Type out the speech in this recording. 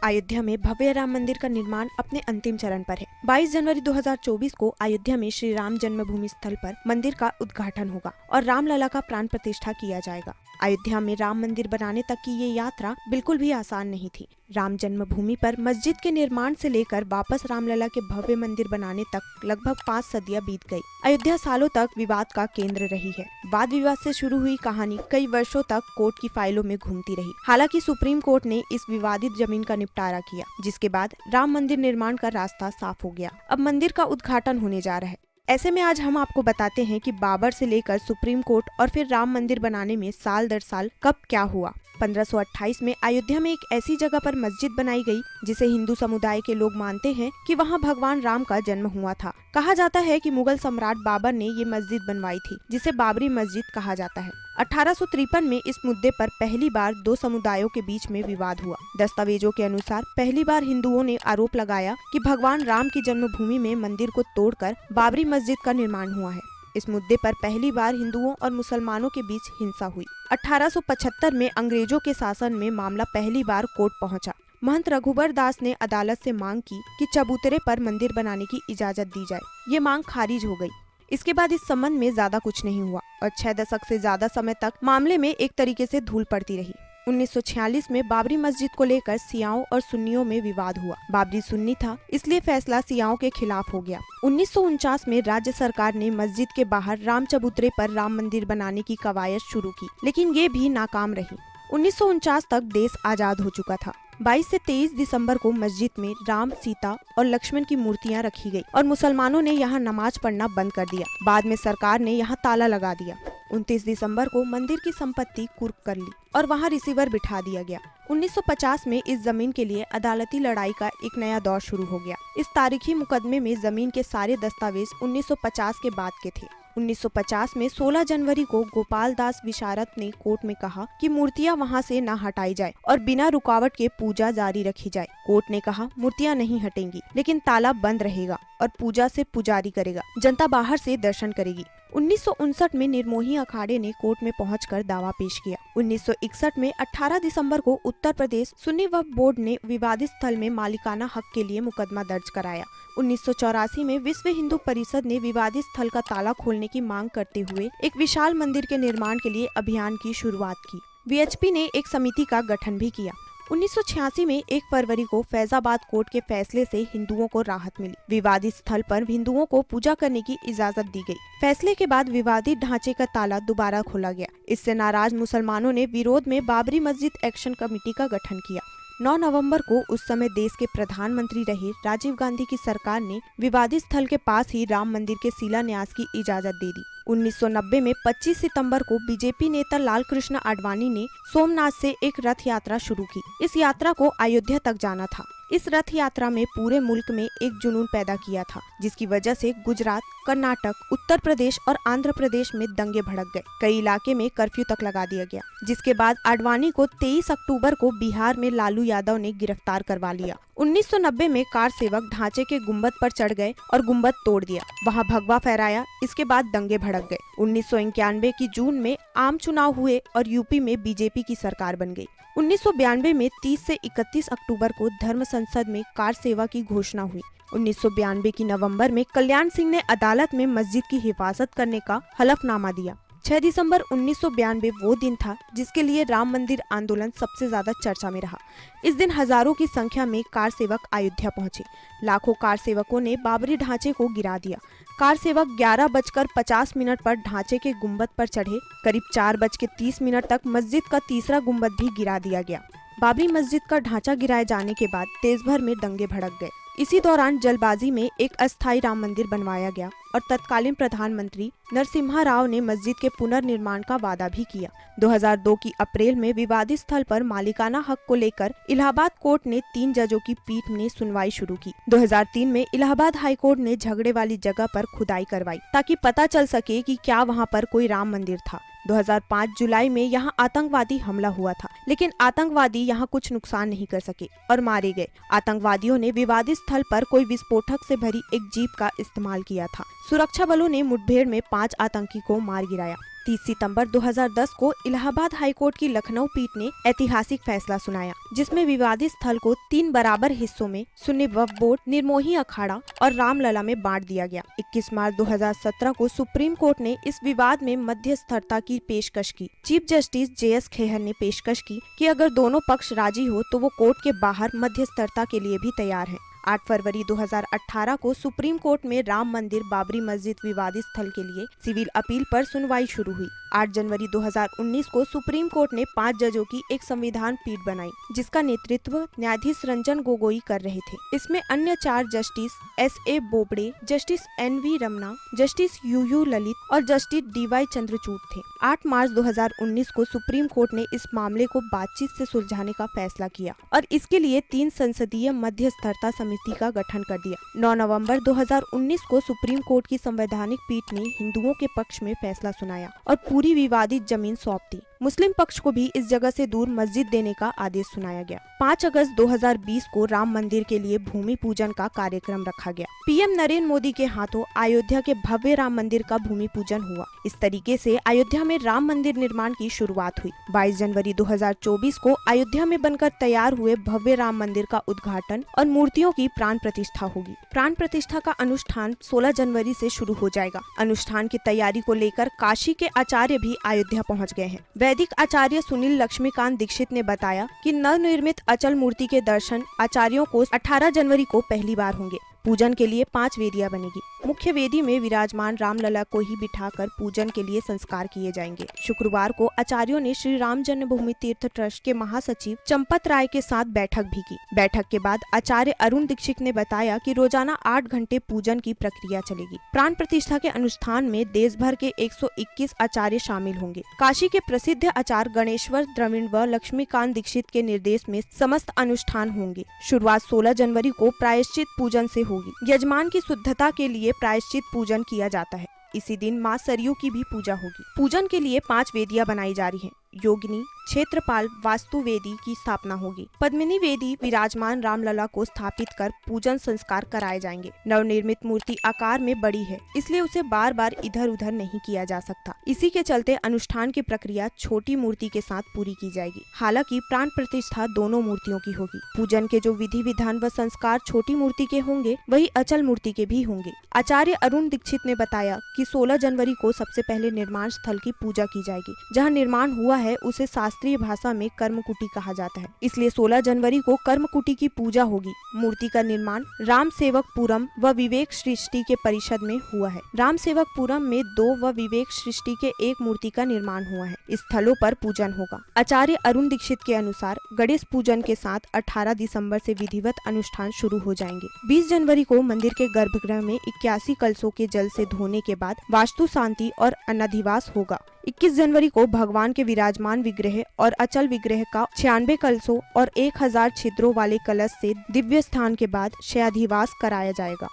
अयोध्या में भव्य राम मंदिर का निर्माण अपने अंतिम चरण पर है। 22 जनवरी 2024 को अयोध्या में श्री राम जन्मभूमि स्थल पर मंदिर का उद्घाटन होगा और रामलला का प्राण प्रतिष्ठा किया जाएगा। अयोध्या में राम मंदिर बनाने तक की ये यात्रा बिल्कुल भी आसान नहीं थी। राम जन्मभूमि पर मस्जिद के निर्माण से लेकर वापस रामलला के भव्य मंदिर बनाने तक लगभग 5 सदियां बीत गई। अयोध्या सालों तक विवाद का केंद्र रही है। वाद विवाद से शुरू हुई कहानी कई वर्षों तक कोर्ट की फाइलों में घूमती रही। हालांकि सुप्रीम कोर्ट ने इस विवादित जमीन का निपटारा किया, जिसके बाद राम मंदिर निर्माण का रास्ता साफ हो गया। अब मंदिर का उद्घाटन होने जा रहा है। ऐसे में आज हम आपको बताते हैं कि बाबर से लेकर सुप्रीम कोर्ट और फिर राम मंदिर बनाने में साल दर साल कब क्या हुआ। 1528 में अयोध्या में एक ऐसी जगह पर मस्जिद बनाई गई जिसे हिंदू समुदाय के लोग मानते हैं कि वहां भगवान राम का जन्म हुआ था। कहा जाता है कि मुगल सम्राट बाबर ने ये मस्जिद बनवाई थी, जिसे बाबरी मस्जिद कहा जाता है। 1853 में इस मुद्दे पर पहली बार दो समुदायों के बीच में विवाद हुआ। दस्तावेजों के अनुसार पहली बार हिंदुओं ने आरोप लगाया कि भगवान राम की जन्मभूमि में मंदिर को तोड़कर बाबरी मस्जिद का निर्माण हुआ है। इस मुद्दे पर पहली बार हिंदुओं और मुसलमानों के बीच हिंसा हुई। 1875 में अंग्रेजों के शासन में मामला पहली बार कोर्ट पहुंचा। महंत रघुबर दास ने अदालत से मांग की कि चबूतरे पर मंदिर बनाने की इजाजत दी जाए। ये मांग खारिज हो गई। इसके बाद इस संबंध में ज्यादा कुछ नहीं हुआ और 6 दशक से ज्यादा समय तक मामले में एक तरीके से धूल पड़ती रही। 1946 में बाबरी मस्जिद को लेकर शियाओं और सुन्नियों में विवाद हुआ। बाबरी सुन्नी था, इसलिए फैसला शियाओं के खिलाफ हो गया। 1949 में राज्य सरकार ने मस्जिद के बाहर राम चबूतरे पर राम मंदिर बनाने की कवायद शुरू की, लेकिन ये भी नाकाम रही। 1949 तक देश आजाद हो चुका था। 22 से 23 दिसंबर को मस्जिद में राम, सीता और लक्ष्मण की मूर्तियां रखी गई और मुसलमानों ने यहां नमाज पढ़ना बंद कर दिया। बाद में सरकार ने यहां ताला लगा दिया। 29 दिसंबर को मंदिर की संपत्ति कुर्क कर ली और वहां रिसीवर बिठा दिया गया। 1950 में इस जमीन के लिए अदालती लड़ाई का एक नया दौर शुरू हो गया। इस तारीखी मुकदमे में जमीन के सारे दस्तावेज 1950 के बाद के थे। 1950 में 16 जनवरी को गोपाल दास विशारद ने कोर्ट में कहा कि मूर्तियां वहां से न हटाई जाए और बिना रुकावट के पूजा जारी रखी जाए। कोर्ट ने कहा मूर्तियां नहीं हटेंगी, लेकिन ताला बंद रहेगा और पूजा से पुजारी करेगा, जनता बाहर से दर्शन करेगी। 1959 में निर्मोही अखाड़े ने कोर्ट में पहुंचकर दावा पेश किया। 1961 में 18 दिसंबर को उत्तर प्रदेश सुन्नी वक्फ बोर्ड ने विवादित स्थल में मालिकाना हक के लिए मुकदमा दर्ज कराया। 1984 में विश्व हिंदू परिषद ने विवादित स्थल का ताला खोलने की मांग करते हुए एक विशाल मंदिर के निर्माण के लिए अभियान की शुरुआत की। वीएचपी ने एक समिति का गठन भी किया। 1986 में 1 फरवरी को फैजाबाद कोर्ट के फैसले से हिंदुओं को राहत मिली। विवादित स्थल पर हिंदुओं को पूजा करने की इजाजत दी गई। फैसले के बाद विवादित ढांचे का ताला दोबारा खोला गया। इससे नाराज मुसलमानों ने विरोध में बाबरी मस्जिद एक्शन कमेटी का गठन किया। 9 नवंबर को उस समय देश के प्रधानमंत्री रहे राजीव गांधी की सरकार ने विवादित स्थल के पास ही राम मंदिर के शिलान्यास की इजाजत दे दी। 1990 में 25 सितंबर को बीजेपी नेता लाल कृष्ण आडवाणी ने सोमनाथ से एक रथ यात्रा शुरू की। इस यात्रा को अयोध्या तक जाना था। इस रथ यात्रा में पूरे मुल्क में एक जुनून पैदा किया था, जिसकी वजह से गुजरात, कर्नाटक, उत्तर प्रदेश और आंध्र प्रदेश में दंगे भड़क गए। कई इलाके में कर्फ्यू तक लगा दिया गया, जिसके बाद आडवाणी को 23 अक्टूबर को बिहार में लालू यादव ने गिरफ्तार करवा लिया। 1990 में कार सेवक ढांचे के गुम्बद पर चढ़ गए और गुम्बद तोड़ दिया, वहां भगवा फहराया। इसके बाद दंगे भड़क गए। 1991 की जून में आम चुनाव हुए और यूपी में बीजेपी की सरकार बन गई। 1992 में 30 से 31 अक्टूबर को धर्म संसद में कार सेवा की घोषणा हुई। 1992 की नवंबर में कल्याण सिंह ने अदालत में मस्जिद की हिफाजत करने का हलफनामा दिया। 6 दिसंबर 1992 वो दिन था जिसके लिए राम मंदिर आंदोलन सबसे ज्यादा चर्चा में रहा। इस दिन हजारों की संख्या में कार सेवक अयोध्या पहुंचे। लाखों कार सेवकों ने बाबरी ढांचे को गिरा दिया। कार सेवक 11:50 पर ढांचे के गुम्बद पर चढ़े। करीब 4:30 तक मस्जिद का तीसरा गुम्बद भी गिरा दिया गया। बाबरी मस्जिद का ढांचा गिराए जाने के बाद देश भर में दंगे भड़क गए। इसी दौरान जल्दबाजी में एक अस्थायी राम मंदिर बनवाया गया और तत्कालीन प्रधानमंत्री नरसिम्हा राव ने मस्जिद के पुनर्निर्माण का वादा भी किया। 2002 की अप्रैल में विवादित स्थल पर मालिकाना हक को लेकर इलाहाबाद कोर्ट ने 3 जजों की पीठ ने सुनवाई शुरू की। 2003 में इलाहाबाद हाई कोर्ट ने झगड़े वाली जगह पर खुदाई करवाई ताकि पता चल सके कि क्या वहां पर कोई राम मंदिर था। 2005 जुलाई में यहां आतंकवादी हमला हुआ था, लेकिन आतंकवादी यहां कुछ नुकसान नहीं कर सके और मारे गए। आतंकवादियों ने विवादित स्थल पर कोई विस्फोटक से भरी एक जीप का इस्तेमाल किया था। सुरक्षा बलों ने मुठभेड़ में 5 आतंकी को मार गिराया। 30 सितंबर 2010 को इलाहाबाद हाईकोर्ट की लखनऊ पीठ ने ऐतिहासिक फैसला सुनाया, जिसमें विवादित स्थल को 3 बराबर हिस्सों में सुन्नी वक्फ बोर्ड, निर्मोही अखाड़ा और रामलला में बांट दिया गया। 21 मार्च 2017 को सुप्रीम कोर्ट ने इस विवाद में मध्यस्थता की पेशकश की। चीफ जस्टिस JS खेहर ने पेशकश की कि अगर दोनों पक्ष राजी हो तो वो कोर्ट के बाहर मध्यस्थता के लिए भी तैयार हैं। 8 फरवरी 2018 को सुप्रीम कोर्ट में राम मंदिर बाबरी मस्जिद विवादित स्थल के लिए सिविल अपील पर सुनवाई शुरू हुई। 8 जनवरी 2019 को सुप्रीम कोर्ट ने 5 जजों की एक संविधान पीठ बनाई, जिसका नेतृत्व न्यायाधीश रंजन गोगोई कर रहे थे। इसमें अन्य 4 justice SA Bobde, justice NV Ramana, justice UU Lalit और जस्टिस DY चंद्रचूड़ थे। 8 मार्च 2019 को सुप्रीम कोर्ट ने इस मामले को बातचीत से सुलझाने का फैसला किया और इसके लिए 3 संसदीय मध्यस्थता समिति का गठन कर दिया। 9 नवंबर 2019 को सुप्रीम कोर्ट की संवैधानिक पीठ ने हिंदुओं के पक्ष में फैसला सुनाया और पूरी विवादित जमीन सौंप दी। मुस्लिम पक्ष को भी इस जगह से दूर मस्जिद देने का आदेश सुनाया गया। 5 अगस्त 2020 को राम मंदिर के लिए भूमि पूजन का कार्यक्रम रखा गया। PM नरेंद्र मोदी के हाथों अयोध्या के भव्य राम मंदिर का भूमि पूजन हुआ। इस तरीके से अयोध्या में राम मंदिर निर्माण की शुरुआत हुई। 22 जनवरी 2024 को अयोध्या में बनकर तैयार हुए भव्य राम मंदिर का उद्घाटन और मूर्तियों की प्राण प्रतिष्ठा होगी। प्राण प्रतिष्ठा का अनुष्ठान 16 जनवरी से शुरू हो जाएगा। अनुष्ठान की तैयारी को लेकर काशी के आचार्य भी अयोध्या पहुंच गए हैं। वैदिक आचार्य सुनील लक्ष्मीकांत दीक्षित ने बताया कि नवनिर्मित अचल मूर्ति के दर्शन आचार्यों को 18 जनवरी को पहली बार होंगे। पूजन के लिए 5 वेदियां बनेगी। मुख्य वेदी में विराजमान रामलला को ही बिठाकर पूजन के लिए संस्कार किए जाएंगे। शुक्रवार को आचार्यों ने श्री राम जन्मभूमि तीर्थ ट्रस्ट के महासचिव चंपत राय के साथ बैठक भी की। बैठक के बाद आचार्य अरुण दीक्षित ने बताया कि रोजाना 8 घंटे पूजन की प्रक्रिया चलेगी। प्राण प्रतिष्ठा के अनुष्ठान में देश भर के 121 आचार्य शामिल होंगे। काशी के प्रसिद्ध आचार्य गणेश्वर द्रविड़ व लक्ष्मीकांत दीक्षित के निर्देश में समस्त अनुष्ठान होंगे। शुरुआत 16 जनवरी को प्रायश्चित पूजन से होगी। यजमान की शुद्धता के लिए प्रायश्चित पूजन किया जाता है। इसी दिन मां सरयू की भी पूजा होगी। पूजन के लिए 5 वेदियां बनाई जा रही हैं। योगिनी, क्षेत्रपाल, वास्तु वेदी की स्थापना होगी। पद्मिनी वेदी विराजमान रामलला को स्थापित कर पूजन संस्कार कराए जाएंगे। नवनिर्मित मूर्ति आकार में बड़ी है, इसलिए उसे बार बार इधर उधर नहीं किया जा सकता। इसी के चलते अनुष्ठान की प्रक्रिया छोटी मूर्ति के साथ पूरी की जाएगी। हालांकि प्राण प्रतिष्ठा दोनों मूर्तियों की होगी। पूजन के जो विधि विधान व संस्कार छोटी मूर्ति के होंगे, वही अचल मूर्ति के भी होंगे। आचार्य अरुण दीक्षित ने बताया कि 16 जनवरी को सबसे पहले निर्माण स्थल की पूजा की जाएगी। जहाँ निर्माण हुआ है उसे शास्त्रीय भाषा में कर्मकुटी कहा जाता है, इसलिए 16 जनवरी को कर्मकुटी की पूजा होगी। मूर्ति का निर्माण राम सेवकपुरम व विवेक सृष्टि के परिषद में हुआ है। राम सेवकपुरम में 2 व विवेक सृष्टि के 1 मूर्ति का निर्माण हुआ है। इस स्थलों पर पूजन होगा। आचार्य अरुण दीक्षित के अनुसार गणेश पूजन के साथ 18 दिसंबर से विधिवत अनुष्ठान शुरू हो जाएंगे। 20 जनवरी को मंदिर के गर्भगृह में 81 कलशों के जल से धोने के बाद वास्तु शांति और अनाधिवास होगा। 21 जनवरी को भगवान के विराजमान विग्रह और अचल विग्रह का 96 कलशों और 1000 छिद्रों वाले कलश से दिव्य स्थान के बाद शयाधिवास कराया जाएगा।